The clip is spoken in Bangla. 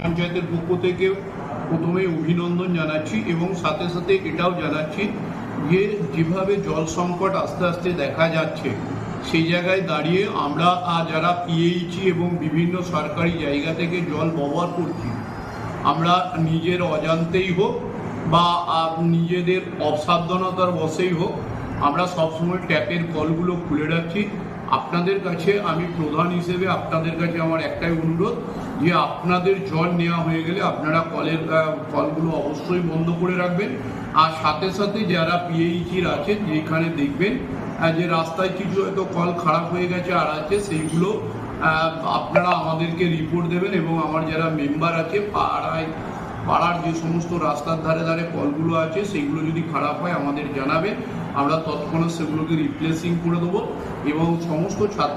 পঞ্চায়েতের পক্ষ থেকে প্রথমে অভিনন্দন জানাচ্ছি এবং সাথে সাথে এটাও জানাচ্ছি যে যেভাবে জল সংকট আস্তে আস্তে দেখা যাচ্ছে সেই জায়গায় দাঁড়িয়ে আমরা যারা পিএইচই এবং বিভিন্ন সরকারি জায়গা থেকে জল ব্যবহার করছি, আমরা নিজের অজান্তেই হোক বা নিজেদের অসাবধানতার বশেই হোক, আমরা সবসময় ট্যাপের কলগুলো খুলে রাখছি। আপনাদের কাছে আমি প্রধান হিসেবে আপনাদের কাছে আমার একটাই অনুরোধ যে আপনাদের জল নেওয়া হয়ে গেলে আপনারা কলগুলো অবশ্যই বন্ধ করে রাখবেন। আর সাথে সাথে যারা পিএইচির আছেন, যেখানে দেখবেন যে রাস্তায় কিছু হয়তো কল খারাপ হয়ে গেছে আর আছে, সেইগুলো আপনারা আমাদেরকে রিপোর্ট দেবেন এবং আমার যারা মেম্বার আছে পাড়ার যে সমস্ত রাস্তার ধারে ধারে কলগুলো আছে সেইগুলো যদি খারাপ হয় আমাদের জানাবেন, আমরা তৎক্ষণাৎ সেগুলোকে রিপ্লেসিং করে দেবো এবং সমস্ত ছাত্র